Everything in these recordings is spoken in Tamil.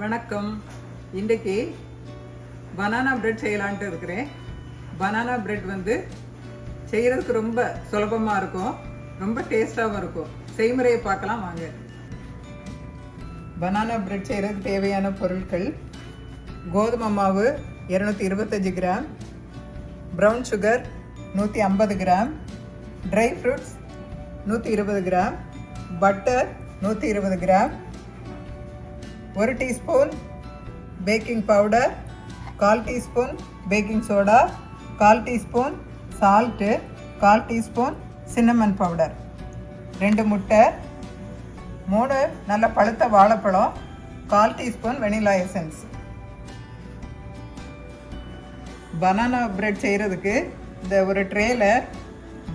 வணக்கம். இன்றைக்கி பனானா பிரெட் செய்யலான்ட்டு இருக்கிறேன். பனானா பிரெட் செய்கிறதுக்கு ரொம்ப சுலபமாக இருக்கும், ரொம்ப டேஸ்ட்டாகவும் இருக்கும். செய்முறையை பார்க்கலாம் வாங்க. பனானா பிரெட் செய்கிறதுக்கு தேவையான பொருட்கள்: கோதுமை மாவு 225 gram, brown sugar 150 gram, dry fruits 120 gram, butter 120 gram, 1 teaspoon baking powder, 1/4 teaspoon baking soda, 1/4 teaspoon salt, 1/4 teaspoon cinnamon powder, 2 முட்டை, 3 நல்ல பழுத்த வாழைப்பழம், 1/4 teaspoon vanilla essence. Banana bread செய்கிறதுக்கு இந்த ஒரு ட்ரேயில்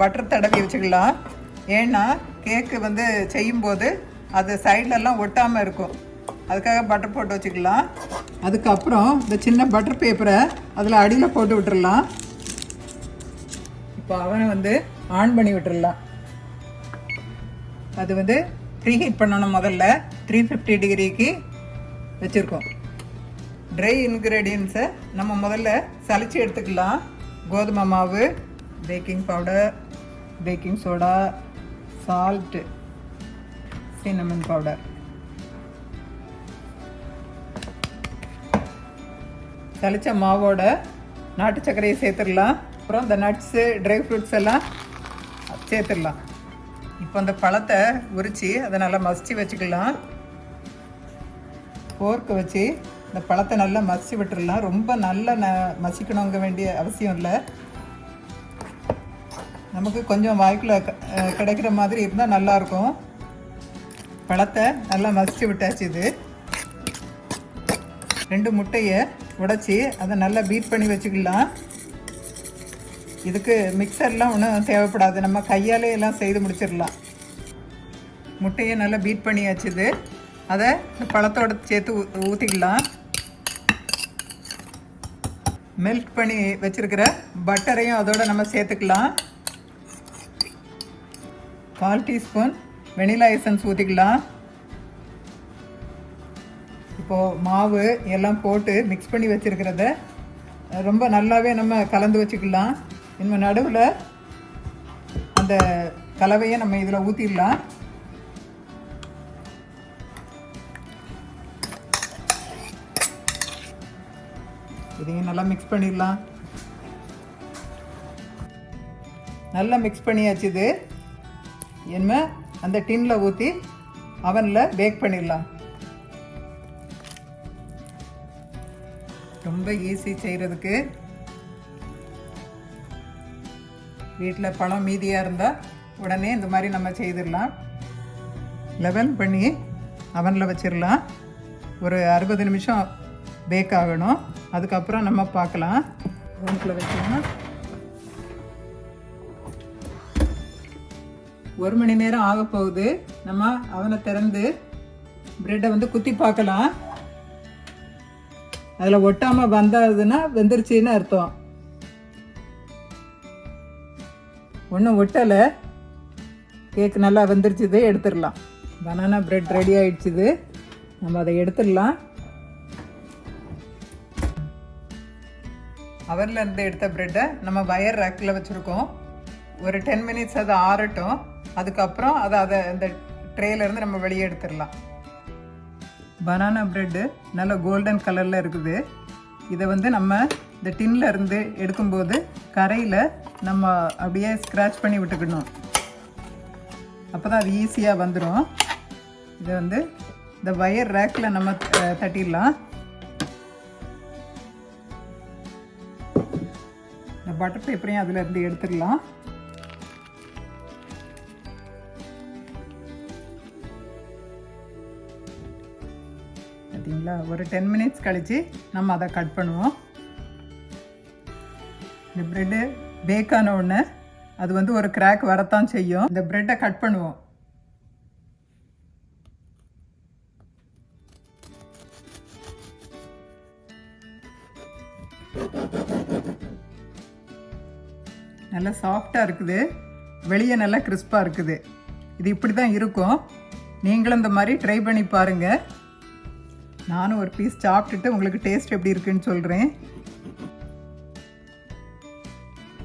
பட்டர் தடவி வச்சுக்கலாம். ஏன்னா கேக்கு செய்யும்போது அது சைட்லலாம் ஒட்டாமல் இருக்கும், அதுக்காக பட்டர் போட்டு வச்சுக்கலாம். அதுக்கப்புறம் இந்த சின்ன பட்டர் பேப்பரை அதில் அடியில் போட்டு விட்டுடலாம். இப்போ அவனை ஆன் பண்ணி விட்டுடலாம். அது ப்ரீ ஹீட் பண்ணணும். முதல்ல 350 டிகிரிக்கு வச்சுருக்கோம். ட்ரை இன்க்ரீடியன்ஸை நம்ம முதல்ல சலிச்சு எடுத்துக்கலாம். கோதுமை மாவு, baking powder, baking soda, salt, cinnamon powder. சலிச்ச மாவோட நாட்டு சர்க்கரையை சேர்த்துடலாம். அப்புறம் இந்த நட்ஸு, ட்ரை ஃப்ரூட்ஸ் எல்லாம் சேர்த்துடலாம். இப்போ அந்த பழத்தை உரித்து அதை நல்லா மசிச்சு வச்சுக்கலாம். ஃபோர்க்கு வச்சு இந்த பழத்தை நல்லா மசிச்சு விட்டுடலாம். ரொம்ப நல்லா மசிக்கணுங்க வேண்டிய அவசியம் இல்லை. நமக்கு கொஞ்சம் வாய்க்குள்ள கிடைக்கிற மாதிரி இருந்தால் நல்லாயிருக்கும். பழத்தை நல்லா மசிச்சு விட்டாச்சு. இது 2 முட்டையை உடைச்சி அதை நல்லா பீட் பண்ணி வச்சுக்கலாம். இதுக்கு மிக்சர்லாம் ஒன்றும் தேவைப்படாது, நம்ம கையாலே எல்லாம் செய்து முடிச்சிடலாம். முட்டையை நல்லா பீட் பண்ணியாச்சுது. அதை பழத்தோடு சேர்த்து ஊற்றிக்கலாம். மெல்ட் பண்ணி வச்சுருக்கிற பட்டரையும் அதோடு நம்ம சேர்த்துக்கலாம். 1/4 டீஸ்பூன் வெனிலா எசன்ஸ் ஊற்றிக்கலாம். இப்போது மாவு எல்லாம் போட்டு மிக்ஸ் பண்ணி வச்சுருக்கிறத ரொம்ப நல்லாவே நம்ம கலந்து வச்சுக்கலாம். இன்னும் நடுவில் அந்த கலவையை நம்ம இதில் ஊற்றிடலாம். இதையும் நல்லா மிக்ஸ் பண்ணிடலாம். நல்லா மிக்ஸ் பண்ணியாச்சு. இது என்ன அந்த டின்னில் ஊற்றி அவனில் பேக் பண்ணிடலாம். ரொம்ப ஈஸி செய்கிறதுக்கு. வீட்டில் பழம் மீதியாக இருந்தால் உடனே இந்த மாதிரி நம்ம செய்திடலாம். லெவல் பண்ணி அவனில் வச்சிடலாம். ஒரு 60 நிமிஷம் பேக் ஆகணும். அதுக்கப்புறம் நம்ம பார்க்கலாம். அவனில் வச்சுக்கலாம். 1 மணி நேரம் ஆக போகுது. நம்ம அவனை திறந்து பிரெட்டை குத்தி பார்க்கலாம். அதில் ஒட்டாமல் வந்ததுன்னா வெந்துருச்சின்னு அர்த்தம். ஒன்றும் ஒட்டலை, கேக்கு நல்லா வெந்துருச்சுது. எடுத்துடலாம். பனானா பிரெட் ரெடி ஆகிடுச்சுது. நம்ம அதை எடுத்துடலாம். அவரில் இருந்து எடுத்த பிரெட்டை நம்ம வயர் ரேக்கில் வச்சுருக்கோம். ஒரு 10 மினிட்ஸ் அதை ஆறட்டும். அதுக்கப்புறம் அதை அந்த ட்ரேலேருந்து நம்ம வெளியே எடுத்துடலாம். பனானா பிரெட்டு நல்ல கோல்டன் கலரில் இருக்குது. இதை நம்ம இந்த டின்னில் இருந்து எடுக்கும்போது கரையில் நம்ம அப்படியே ஸ்க்ராட்ச் பண்ணி விட்டுக்கணும். அப்போ தான் அது ஈஸியாக வந்துடும். இதை இந்த வயர் ரேக்கில் நம்ம தட்டிடலாம். இந்த பட்டர் பேப்பரையும் அதில் இருந்து எடுத்துடலாம். பார்த்தீங்களா? ஒரு 10 மினிட்ஸ் கழித்து நம்ம அதை கட் பண்ணுவோம். இந்த ப்ரெட்டு பேக் ஆன உடனே அது ஒரு கிராக் வரத்தான் செய்யும். இந்த ப்ரெட்டை கட் பண்ணுவோம். நல்லா சாஃப்டாக இருக்குது, வெளியே நல்லா கிறிஸ்பாக இருக்குது. இது இப்படி தான் இருக்கும். நீங்களும் இந்த மாதிரி ட்ரை பண்ணி பாருங்கள். நானும் ஒரு பீஸ் சாப்பிட்டுட்டு உங்களுக்கு டேஸ்ட் எப்படி இருக்குன்னு சொல்கிறேன்.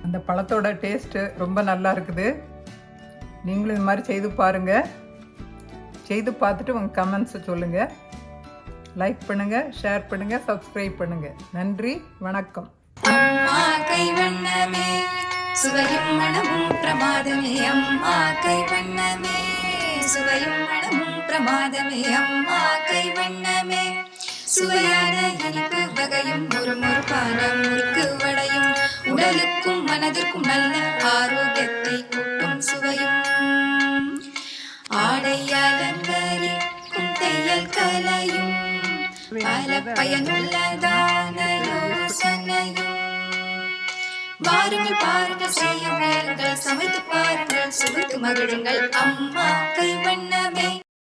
அந்த பழத்தோட டேஸ்ட்டு ரொம்ப நல்லா இருக்குது. நீங்களும் இது மாதிரி செய்து பாருங்கள். செய்து பார்த்துட்டு உங்கள் கமெண்ட்ஸை சொல்லுங்கள். லைக் பண்ணுங்கள், ஷேர் பண்ணுங்கள், சப்ஸ்கிரைப் பண்ணுங்கள். நன்றி, வணக்கம். அம்மா கைவண்ணமே சுவையும் மனமும் பிரமாதமே. அம்மா கைவண்ணமே சுவையும் மனமும் பிரமாதமே. அம்மா கைவண்ணமே சுவையான இனிப்பு வகையும் முறுமுறுப்பான முறுக்கு வடையும் உடலுக்கும் மனதிற்கும் நல்ல ஆரோக்கியத்தை கூட்டும் சுவையும் ஆடை அலங்கரிக்கும் தையல் கலையும் பல பயனுள்ளதான யோசனையும். வாருங்கள் பாருங்கள், செய்ய முயலுங்கள், சமைத்து பாருங்கள், சுவைத்து மகிழுங்கள். அம்மா கைவண்ணமே.